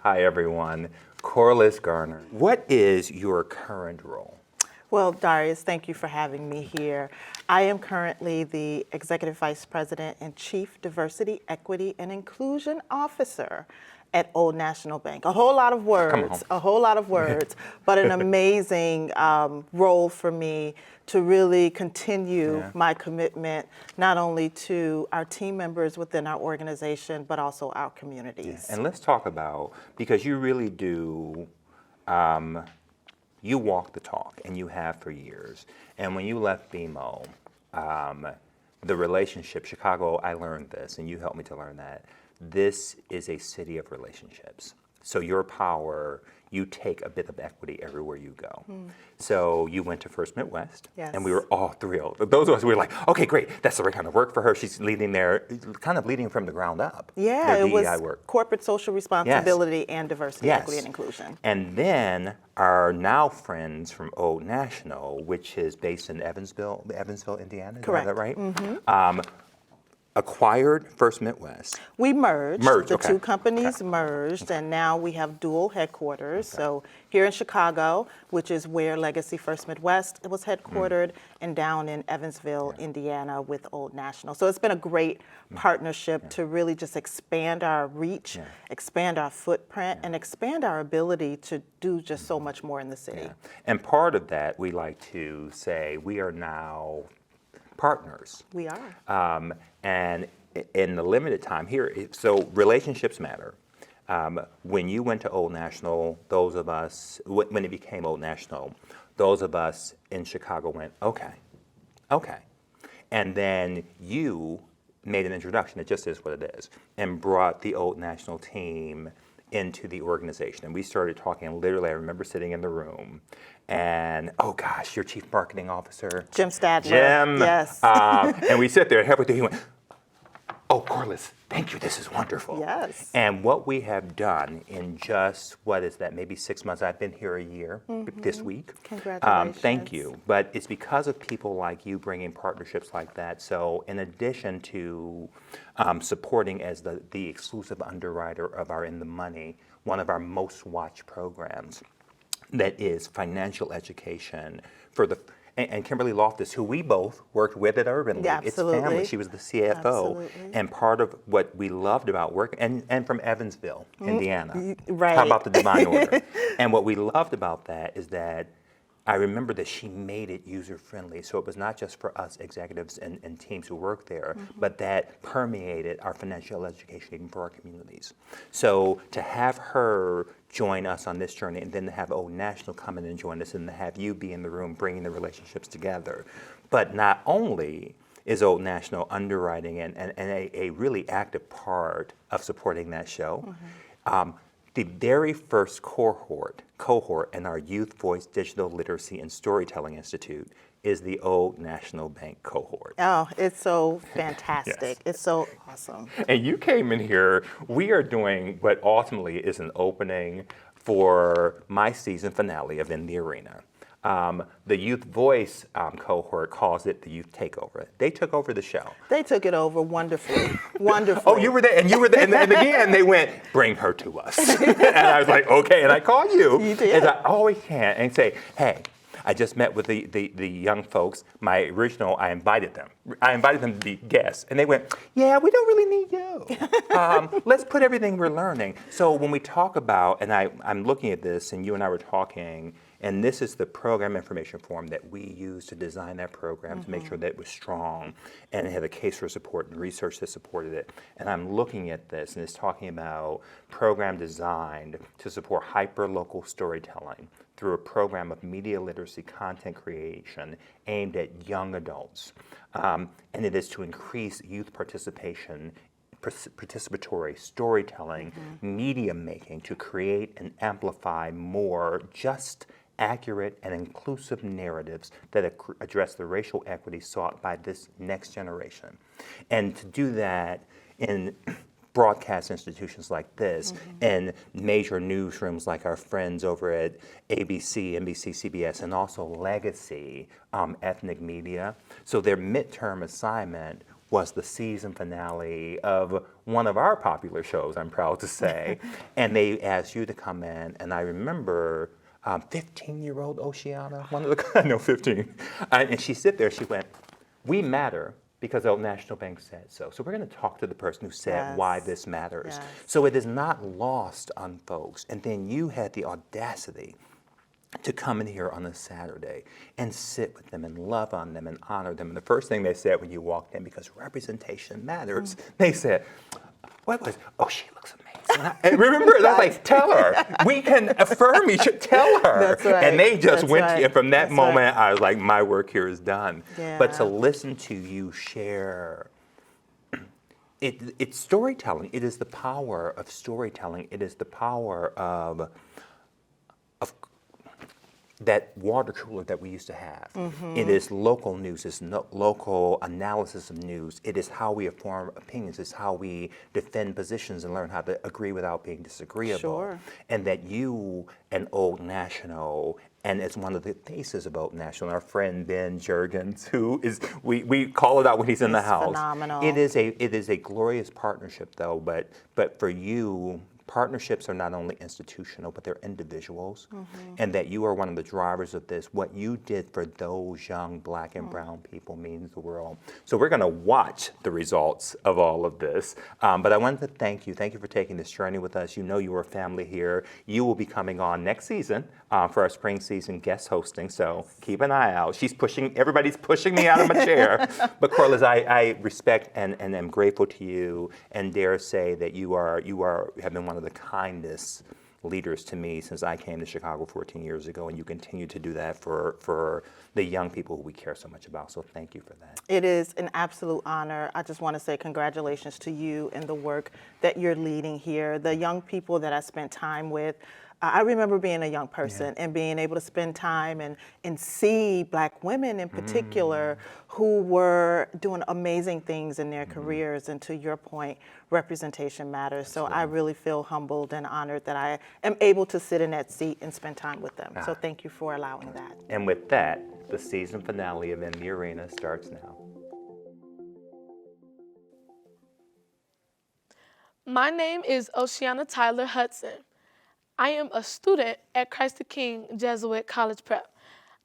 Hi, everyone. Corliss Garner. What is your current role? Well, Darius, thank you for having me here. I am currently the Executive Vice President and Chief Diversity, Equity, and Inclusion Officer at Old National Bank. A whole lot of words, but an amazing role for me to really continue my commitment, not only to our team members within our organization, but also our communities. And let's talk about, because you really do, you walk the talk, and you have for years. And when you left BMO, the relationship, Chicago, I learned this, and you helped me to learn that. This is a city of relationships. So your power, you take a bit of equity everywhere you go. So you went to First Midwest, and we were all thrilled. Those of us, we were like, okay, great, that's the right kind of work for her. She's leading there, kind of leading from the ground up. Yeah, it was work. Corporate social responsibility and diversity, equity, and inclusion. And then our now friends from Old National, which is based in Evansville, Indiana, Correct. Is that right? Acquired First Midwest. We merged. The okay. two companies merged, and now we have dual headquarters. So here in Chicago, which is where Legacy First Midwest was headquartered, and down in Evansville, Indiana, with Old National. So it's been a great partnership to really just expand our reach, expand our footprint, and expand our ability to do just so much more in the city. And part of that, we like to say, we are now partners. We are. And in the limited time here, so relationships matter. When you went to Old National, those of us, when it became Old National, those of us in Chicago went, okay. And then you made an introduction, it just is what it is, and brought the Old National team into the organization. And we started talking, literally, I remember sitting in the room, and oh gosh, your chief marketing officer. Jim Stadler. Jim. Yes. And we sit there, and halfway through, he went, oh, Corliss, thank you, this is wonderful. Yes. And what we have done in just, what is that, maybe 6 months, I've been here a year this week. Congratulations. Thank you. But it's because of people like you bringing partnerships like that. So in addition to supporting as the exclusive underwriter of our In the Money, one of our most watched programs, that is financial education for the, and Kimberly Loftus, who we both worked with at Urban League. Absolutely. It's family. She was the CFO. Absolutely. And part of what we loved about work, and from Evansville, Indiana. Right. How about the divine order? And what we loved about that is that I remember that she made it user-friendly. So it was not just for us executives and teams who work there, but that permeated our financial education even for our communities. So to have her join us on this journey, and then to have Old National come in and join us, and to have you be in the room bringing the relationships together. But not only is Old National underwriting and a really active part of supporting that show, the very first cohort in our Youth Voice Digital Literacy and Storytelling Institute is the Old National Bank cohort. Oh, it's so fantastic. It's so awesome. And you came in here, we are doing what ultimately is an opening for my season finale of In the Arena. The Youth Voice cohort calls it the Youth Takeover. They took over the show. They took it over wonderfully. Wonderfully. Oh, you were there, and you were there, and again they went, bring her to us. And I was like, okay, and I called you, did. as I always can, and say, hey, I just met with the young folks. My original, I invited them to be guests, and they went, yeah, we don't really need you. Let's put everything we're learning. So when we talk about, and I'm looking at this, and you and I were talking, and this is the program information form that we used to design that program to make sure that it was strong, and it had a case for support and research that supported it. And I'm looking at this, and it's talking about program designed to support hyper-local storytelling through a program of media literacy content creation aimed at young adults. And it is to increase youth participation, participatory storytelling, media making, to create and amplify more just, accurate, and inclusive narratives that address the racial equity sought by this next generation. And to do that in broadcast institutions like this, and major newsrooms like our friends over at ABC, NBC, CBS, and also legacy ethnic media. So their midterm assignment was the season finale of one of our popular shows, I'm proud to say. And they asked you to come in, and I remember 15-year-old Oceana, one of the, no, 15. And she sit there, she went, "We matter because Old National Bank said so." So we're going to talk to the person who said why this matters. Yes. So it is not lost on folks. And then you had the audacity to come in here on a Saturday and sit with them and love on them and honor them. And the first thing they said when you walked in, because representation matters, they said, what was, "Oh, she looks amazing." And remember, I was like, "Tell her. We can affirm each other. Tell her." That's right. And they just That's went right. to you. And from that That's moment, I was like, my work here is done. Yeah. But to listen to you share, it's storytelling. It is the power of storytelling. It is the power of that water cooler that we used to have. It is local news, it's local analysis of news. It is how we form opinions, it's how we defend positions and learn how to agree without being disagreeable. Sure. And that you and Old National, and it's one of the faces of Old National, our friend Ben Jurgens, who is, we call it out when he's in the house. Phenomenal. It is a glorious partnership though, but for you, partnerships are not only institutional, but they're individuals, and that you are one of the drivers of this. What you did for those young Black and brown people means the world. So we're going to watch the results of all of this. But I wanted to thank you. Thank you for taking this journey with us. You know you are family here. You will be coming on next season for our spring season guest hosting. So keep an eye out. Everybody's pushing me out of my chair. But Corliss, I respect and am grateful to you, and dare say that you have been one of the kindest leaders to me since I came to Chicago 14 years ago, and you continue to do that for the young people who we care so much about. So thank you for that. It is an absolute honor. I just want to say congratulations to you and the work that you're leading here. The young people that I spent time with, I remember being a young person and being able to spend time and see Black women in particular who were doing amazing things in their careers. And to your point, representation matters. So I really feel humbled and honored that I am able to sit in that seat and spend time with them. So thank you for allowing that. And with that, the season finale of In the Arena starts now. My name is Oceana Tyler Hudson. I am a student at Christ the King Jesuit College Prep.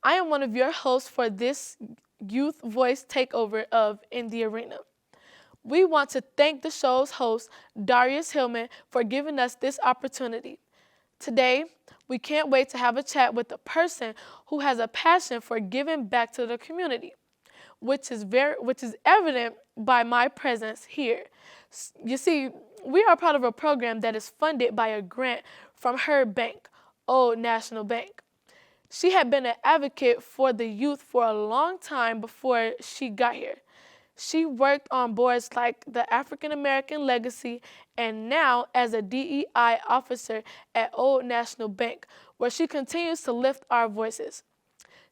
I am one of your hosts for this Youth Voice Takeover of In the Arena. We want to thank the show's host, Darius Hillman, for giving us this opportunity. Today, we can't wait to have a chat with a person who has a passion for giving back to the community, which is evident by my presence here. You see, we are part of a program that is funded by a grant from her bank, Old National Bank. She had been an advocate for the youth for a long time before she got here. She worked on boards like the African American Legacy and now as a DEI officer at Old National Bank, where she continues to lift our voices.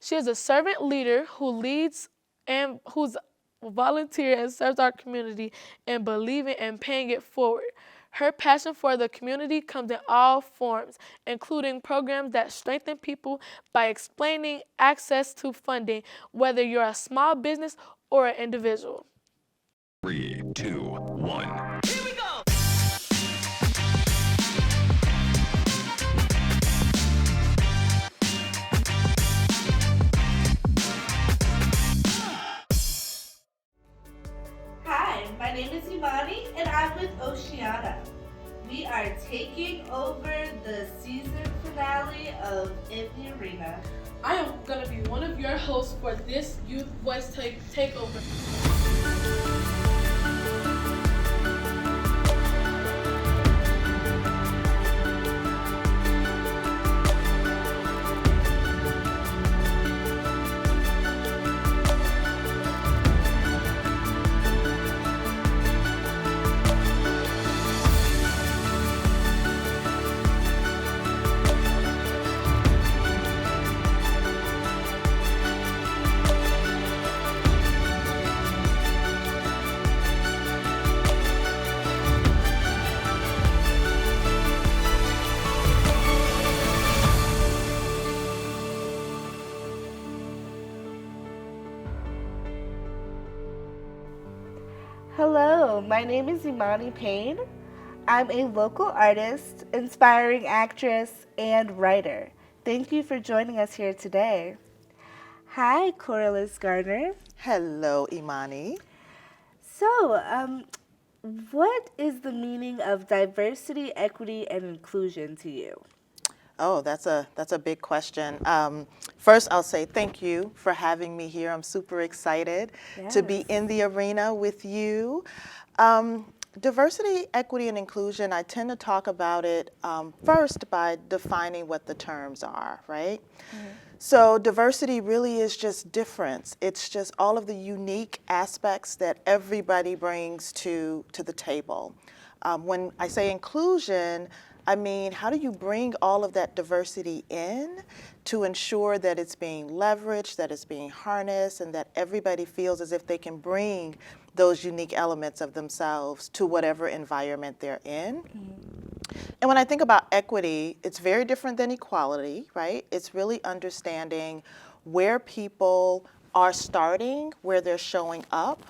She is a servant leader who leads and who's volunteer and serves our community and believing and paying it forward. Her passion for the community comes in all forms, including programs that strengthen people by explaining access to funding, whether you're a small business or an individual. 3, 2, 1. Here we go! Hi, my name is Imani and I'm with Oceana. We are taking over the season finale of In the Arena. I am going to be one of your hosts for this Youth Voice Takeover. Hello, my name is Imani Payne. I'm a local artist, inspiring actress, and writer. Thank you for joining us here today. Hi, Corliss Garner. Hello, Imani. So, what is the meaning of diversity, equity, and inclusion to you? Oh, that's a big question. First, I'll say thank you for having me here. I'm super excited to be Yes. in the arena with you. Diversity, equity, and inclusion, I tend to talk about it first by defining what the terms are, right? So diversity really is just difference. It's just all of the unique aspects that everybody brings to the table. When I say inclusion, I mean, how do you bring all of that diversity in to ensure that it's being leveraged, that it's being harnessed, and that everybody feels as if they can bring those unique elements of themselves to whatever environment they're in? And when I think about equity, it's very different than equality, right? It's really understanding where people are starting, where they're showing up,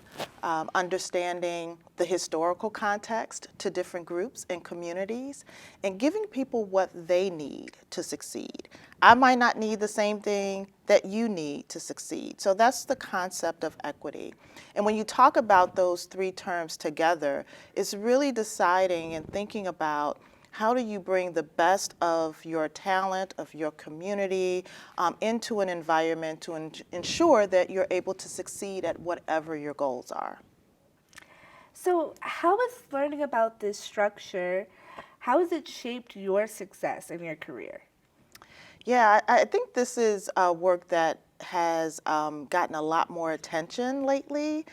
understanding the historical context to different groups and communities, and giving people what they need to succeed. I might not need the same thing that you need to succeed. So that's the concept of equity. And when you talk about those three terms together, it's really deciding and thinking about how do you bring the best of your talent, of your community, into an environment to ensure that you're able to succeed at whatever your goals are. So, how has learning about this structure, how has it shaped your success in your career? Yeah, I think this is work that has gotten a lot more attention lately,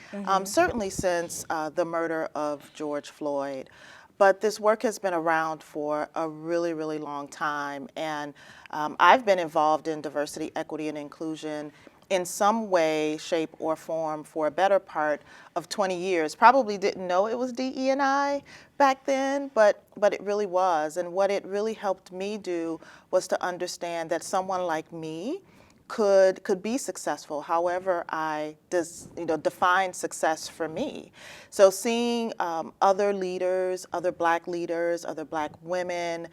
certainly since the murder of George Floyd. But this work has been around for a really, really long time. And I've been involved in diversity, equity, and inclusion in some way, shape, or form for a better part of 20 years. Probably didn't know it was DE&I back then, but it really was. And what it really helped me do was to understand that someone like me could be successful, however I define success for me. So seeing other leaders, other Black leaders, other Black women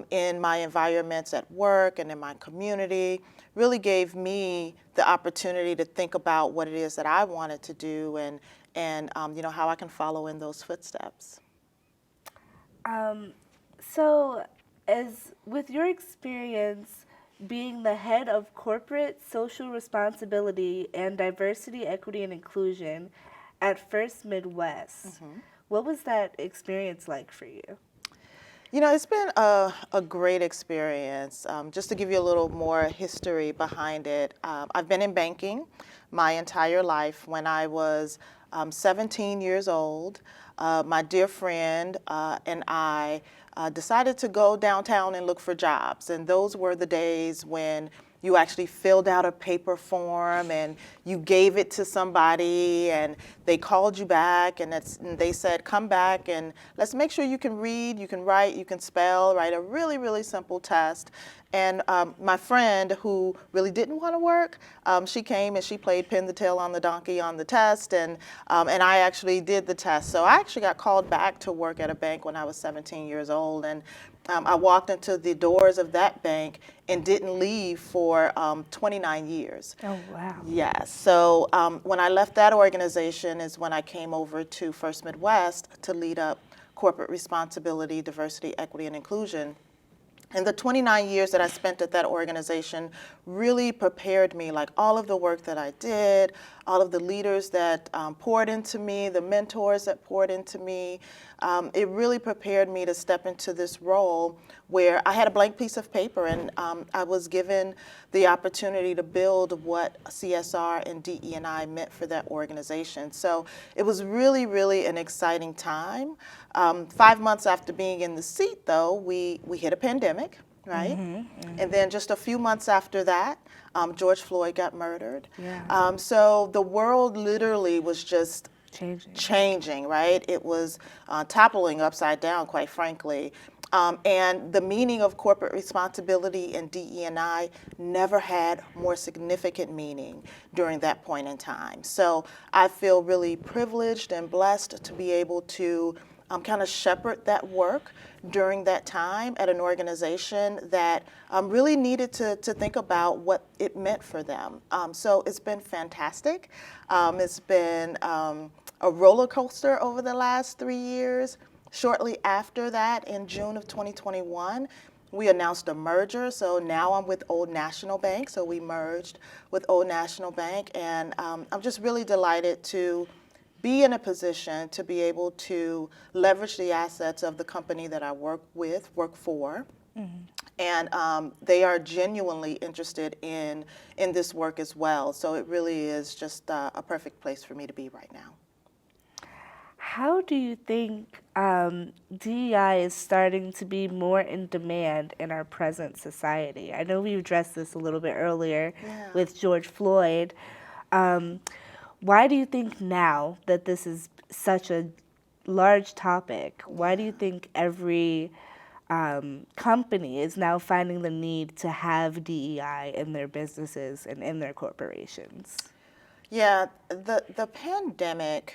in my environments at work and in my community really gave me the opportunity to think about what it is that I wanted to do and how I can follow in those footsteps. So, as with your experience being the head of corporate social responsibility and diversity, equity, and inclusion at First Midwest, what was that experience like for you? You know, it's been a great experience. Just to give you a little more history behind it, I've been in banking my entire life. When I was 17 years old, my dear friend and I decided to go downtown and look for jobs. And those were the days when you actually filled out a paper form and you gave it to somebody and they called you back and they said, come back and let's make sure you can read, you can write, you can spell, right? A really, really simple test. And my friend who really didn't want to work, she came and she played pin the tail on the donkey on the test, and I actually did the test. So I actually got called back to work at a bank when I was 17 years old, and I walked into the doors of that bank and didn't leave for 29 years. Oh, wow. Yes. So when I left that organization is when I came over to First Midwest to lead up corporate responsibility, diversity, equity, and inclusion. And the 29 years that I spent at that organization really prepared me, like all of the work that I did, all of the leaders that poured into me, the mentors that poured into me, it really prepared me to step into this role where I had a blank piece of paper and I was given the opportunity to build what CSR and DE&I meant for that organization. So it was really, really an exciting time. 5 months after being in the seat, though, we hit a pandemic, right? And then just a few months after that, George Floyd got murdered. Yeah. So the world literally was just changing, right? It was toppling upside down, quite frankly. And the meaning of corporate responsibility and DE&I never had more significant meaning during that point in time. So I feel really privileged and blessed to be able to kind of shepherd that work during that time at an organization that really needed to think about what it meant for them. So it's been fantastic. It's been a roller coaster over the last 3 years. Shortly after that, in June of 2021, we announced a merger. So now I'm with Old National Bank. So we merged with Old National Bank. And I'm just really delighted to be in a position to be able to leverage the assets of the company that I work for. And they are genuinely interested in this work as well. So it really is just a perfect place for me to be right now. How do you think DEI is starting to be more in demand in our present society? I know we addressed this a little bit earlier with George Floyd. Why do you think now that this is such a large topic? Why do you think every company is now finding the need to have DEI in their businesses and in their corporations? Yeah, the pandemic,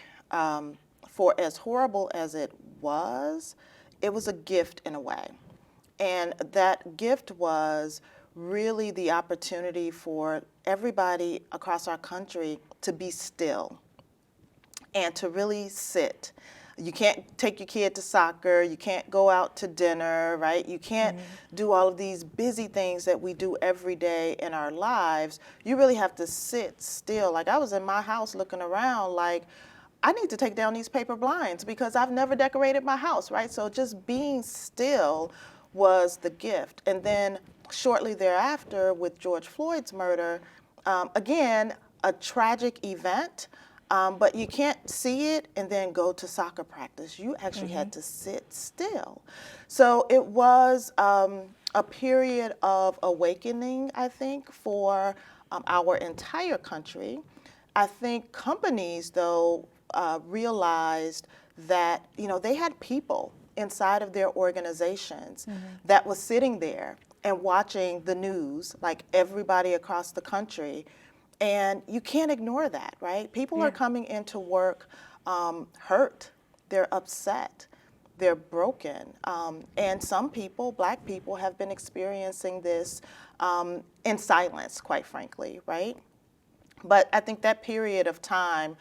for as horrible as it was a gift in a way. And that gift was really the opportunity for everybody across our country to be still and to really sit. You can't take your kid to soccer, you can't go out to dinner, right? You can't do all of these busy things that we do every day in our lives. You really have to sit still. Like I was in my house looking around like, I need to take down these paper blinds because I've never decorated my house, right? So just being still was the gift. And then shortly thereafter with George Floyd's murder, again, a tragic event, but you can't see it and then go to soccer practice. You actually had to sit still. So it was a period of awakening, I think, for our entire country. I think companies, though, realized that they had people inside of their organizations that was sitting there and watching the news like everybody across the country, and you can't ignore that, right? People are coming into work hurt, they're upset, they're broken, and some people, Black people, have been experiencing this in silence, quite frankly, right? But I think that period of time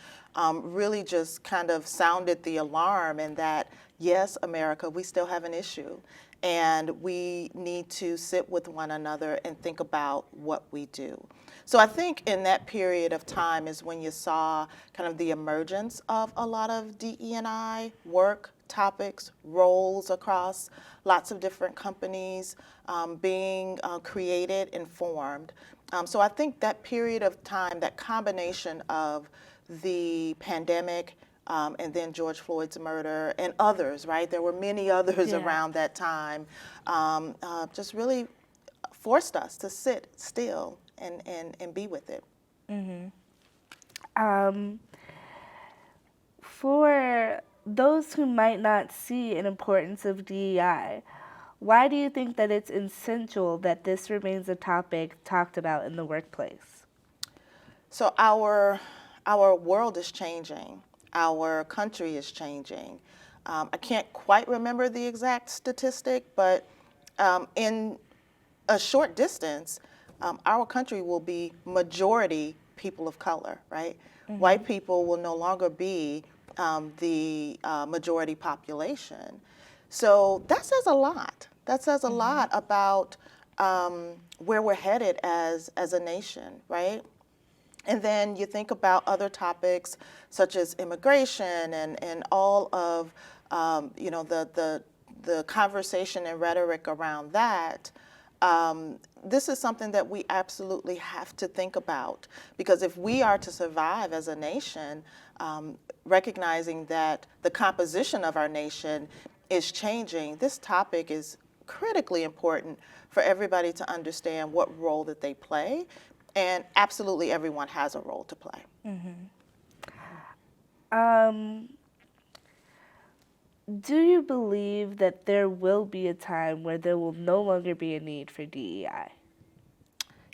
really just kind of sounded the alarm in that, yes, America, we still have an issue. And we need to sit with one another and think about what we do. So I think in that period of time is when you saw kind of the emergence of a lot of DE&I work, topics, roles across lots of different companies being created and formed. So I think that period of time, that combination of the pandemic and then George Floyd's murder and others, right? There were many others around that time, just really forced us to sit still and be with it. For those who might not see an importance of DEI, why do you think that it's essential that this remains a topic talked about in the workplace? So our world is changing. Our country is changing. I can't quite remember the exact statistic, but in a short distance, our country will be majority people of color, right? White people will no longer be the majority population. So that says a lot. That says a lot about where we're headed as a nation, right? And then you think about other topics such as immigration and all of the conversation and rhetoric around that. This is something that we absolutely have to think about, because if we are to survive as a nation, recognizing that the composition of our nation is changing, this topic is critically important for everybody to understand what role that they play. And absolutely everyone has a role to play. do you believe that there will be a time where there will no longer be a need for DEI?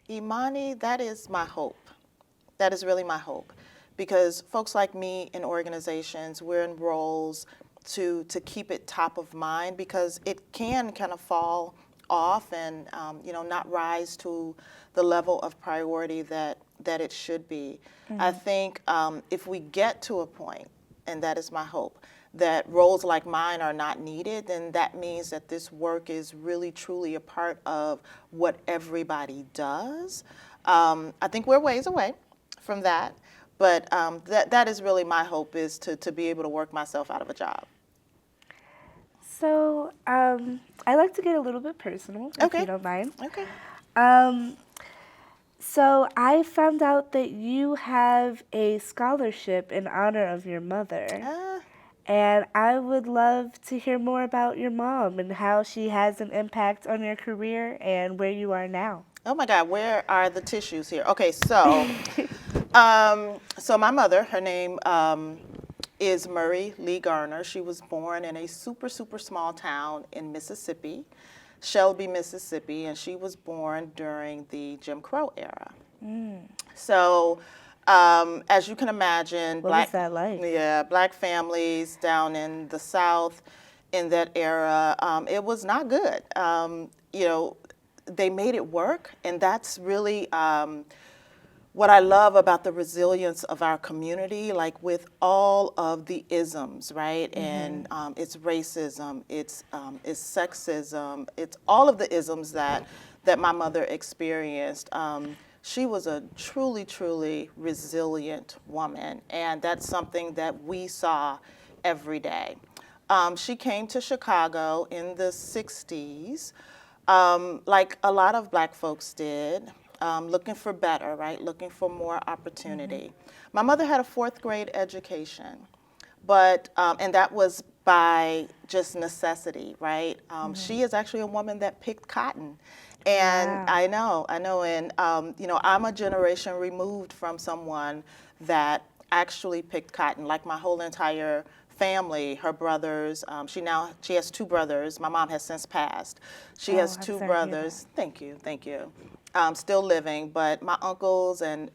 Imani, that is my hope. That is really my hope. Because folks like me in organizations, we're in roles to keep it top of mind, because it can kind of fall off and not rise to the level of priority that it should be. I think if we get to a point, and that is my hope, that roles like mine are not needed, then that means that this work is really truly a part of what everybody does. I think we're ways away from that, but that is really my hope, is to be able to work myself out of a job. So I like to get a little bit personal, if you don't mind. Okay. So I found out that you have a scholarship in honor of your mother. And I would love to hear more about your mom and how she has an impact on your career and where you are now. Oh my God, where are the tissues here? Okay, so so my mother, her name is Murray Lee Garner. She was born in a super, super small town in Mississippi, Shelby, Mississippi, and she was born during the Jim Crow era. So as you can imagine, What was that like? Yeah, black families down in the South in that era, it was not good. They made it work, and that's really what I love about the resilience of our community, like with all of the isms, right? And it's racism, it's sexism, it's all of the isms that my mother experienced. She was a truly, truly resilient woman, and that's something that we saw every day. She came to Chicago in the 60s, like a lot of black folks did, looking for better, right? Looking for more opportunity. My mother had a 4th grade education, but, and that was by just necessity, right? She is actually a woman that picked cotton. And Wow. I know, and I'm a generation removed from someone that actually picked cotton, like my whole entire family, her brothers. She has 2 brothers. My mom has since passed. She has I'm 2 sorry to hear brothers. Thank you. Still living, but my uncles and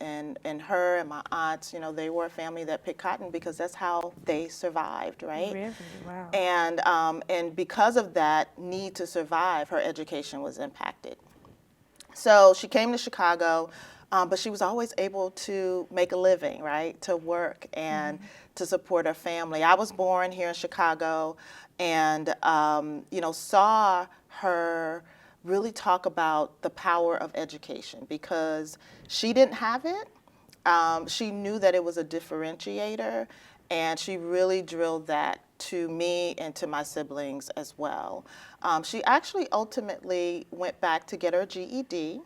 her and my aunts, they were a family that picked cotton because that's how they survived, right? Really? Wow. And because of that need to survive, her education was impacted. So she came to Chicago, but she was always able to make a living, right? To work and to support her family. I was born here in Chicago, and saw her really talk about the power of education, because she didn't have it. She knew that it was a differentiator, and she really drilled that to me and to my siblings as well. She actually ultimately went back to get her GED,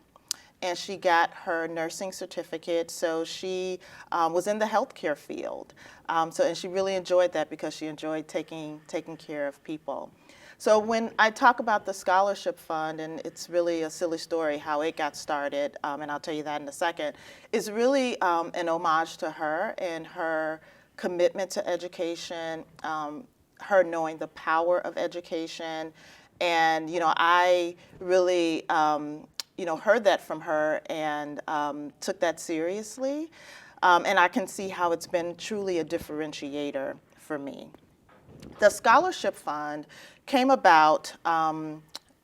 and she got her nursing certificate. So she was in the healthcare field. And she really enjoyed that because she enjoyed taking care of people. So when I talk about the scholarship fund, and it's really a silly story how it got started, and I'll tell you that in a second, is really an homage to her and her commitment to education, her knowing the power of education. And, I really, heard that from her and took that seriously. And I can see how it's been truly a differentiator for me. The scholarship fund came about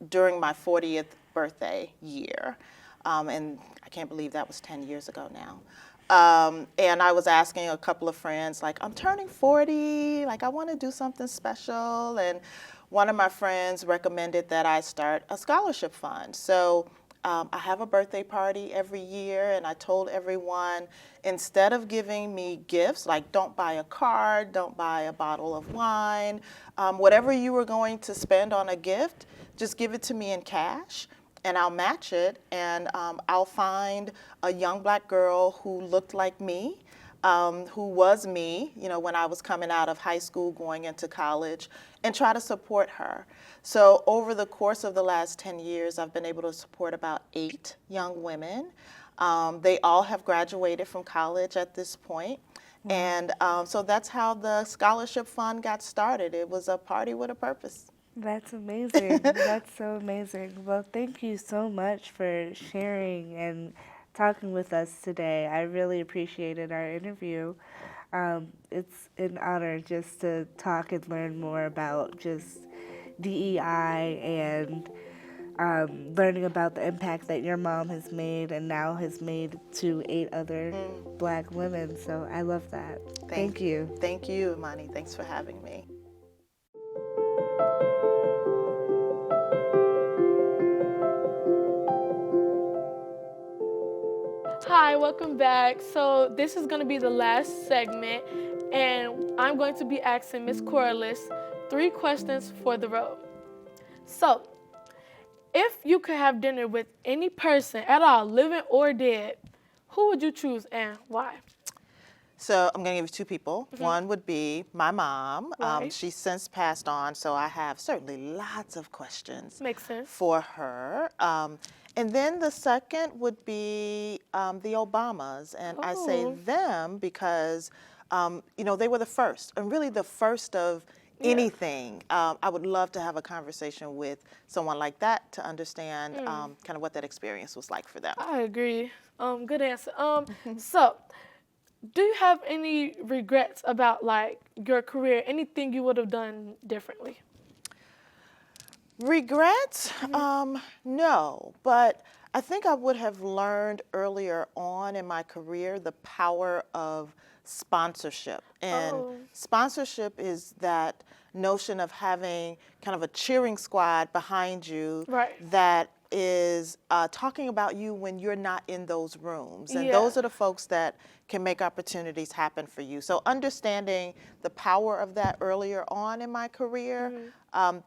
during my 40th birthday year. And I can't believe that was 10 years ago now. And I was asking a couple of friends, like, I'm turning 40, like I want to do something special. And one of my friends recommended that I start a scholarship fund. So I have a birthday party every year, and I told everyone, instead of giving me gifts, like don't buy a card, don't buy a bottle of wine, whatever you were going to spend on a gift, just give it to me in cash, and I'll match it, and I'll find a young black girl who looked like me, who was me, when I was coming out of high school, going into college, and try to support her. So over the course of the last 10 years, I've been able to support about 8 young women. They all have graduated from college at this point, And so that's how the scholarship fund got started. It was a party with a purpose. That's amazing. That's so amazing. Well, thank you so much for sharing and talking with us today. I really appreciated our interview. It's an honor just to talk and learn more about just DEI and learning about the impact that your mom has made and now has made to 8 other Black women. So I love that. Thank you. Thank you, Imani. Thanks for having me. Hi, welcome back. So this is going to be the last segment, and I'm going to be asking Miss Corliss 3 questions for the road. So, if you could have dinner with any person at all, living or dead, who would you choose and why? So I'm going to give you 2 people. One would be my mom. Right. She's since passed on, so I have certainly lots of questions Makes sense. for her. And then the second would be the Obamas. And I say Oh. them because, they were the first, and really the first of anything. I would love to have a conversation with someone like that to understand kind of what that experience was like for them. I agree. Good answer. So, do you have any regrets about like your career? Anything you would have done differently? Regrets? No, but I think I would have learned earlier on in my career the power of sponsorship. And sponsorship is that notion of having kind of a cheering squad behind you Right. that is talking about you when you're not in those rooms. And Yeah. those are the folks that can make opportunities happen for you. So understanding the power of that earlier on in my career,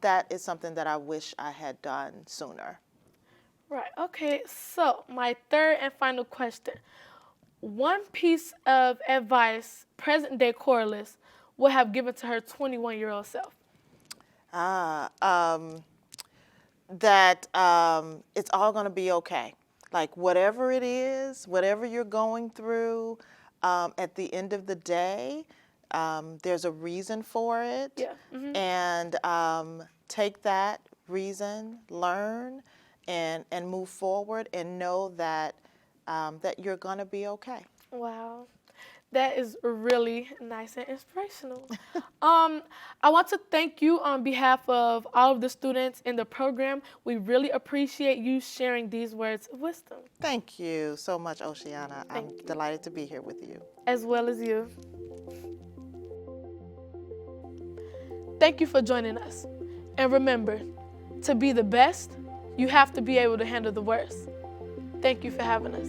that is something that I wish I had done sooner. Right. Okay. So, my third and final question. One piece of advice present day Corliss would have given to her 21-year-old self. That it's all going to be okay. Like whatever it is, whatever you're going through, at the end of the day, there's a reason for it. Yeah. And take that reason, learn, and move forward, and know that that you're going to be okay. Wow. That is really nice and inspirational. I want to thank you on behalf of all of the students in the program. We really appreciate you sharing these words of wisdom. Thank you so much, Oceana. I'm delighted to be here with you. As well as you. Thank you for joining us. And remember, to be the best, you have to be able to handle the worst. Thank you for having us.